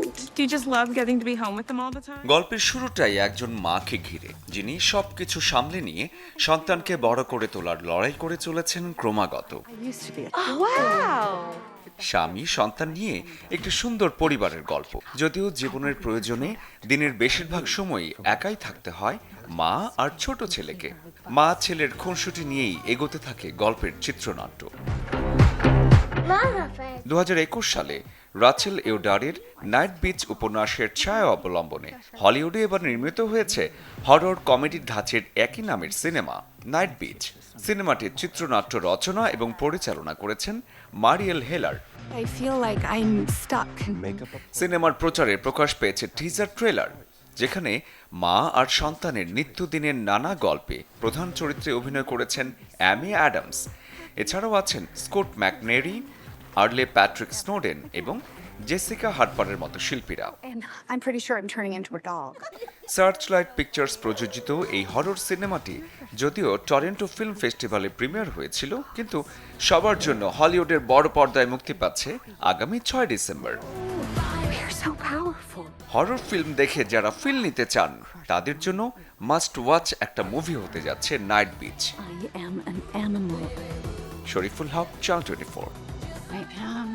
Do you just love getting to be home with them all the time? গল্পের শুরুটাই একজন মাকে ঘিরে, যিনি সবকিছু সামলে নিয়ে সন্তানকে বড় করে তোলার লড়াই করে চলেছেন ক্রমাগত। Wow! স্বামী সন্তান নিয়ে একটি সুন্দর পরিবারের গল্প। যদিও জীবনের প্রয়োজনে দিনের বেশিরভাগ সময়ই একাই থাকতে হয় মা আর ছোট ছেলেকে। মা ছেলের খুনসুটি নিয়েই এগোতে থাকে গল্পের চিত্রনাট্য। 2021 সালে রাচেল এওডারের নাইট বিচ উপন্যাসের ছায়া অবলম্বনে হলিউডে এবার নির্মিত হয়েছে হরর কমেডির ধাঁচের একই নামের সিনেমা নাইট বিচ। সিনেমাটির চিত্রনাট্য রচনা এবং পরিচালনা করেছেন মারিয়েল হেলার। I feel like I'm stuck. সিনেমার প্রচারে প্রকাশ পেয়েছে টিজার ট্রেলার, যেখানে মা আর সন্তানের নিত্যদিনের নানা গল্পে প্রধান চরিত্রে অভিনয় করেছেন অ্যামি অ্যাডামস। এছাড়াও আছেন স্কট ম্যাকনেরি, আর্লে প্যাট্রিক স্নোডেন এবং জেসিকা হার্পারের মতো শিল্পীরা। And I'm pretty sure I'm turning into a dog. Searchlight pictures প্রযোজিত এই হরর সিনেমাটি যদিও টরন্টো ফিল্ম ফেস্টিভ্যালে প্রিমিয়ার হয়েছিল, কিন্তু সবার জন্য হলিউডের বড় পর্দায় মুক্তি পাচ্ছে আগামী 6 December. You're so powerful. Horror film দেখে যারা ফিল নিতে চান তাদের জন্য মাস্ট ওয়াচ একটা মুভি হতে যাচ্ছে night beach. I am an animal. Shariful Haque, channel 24। I am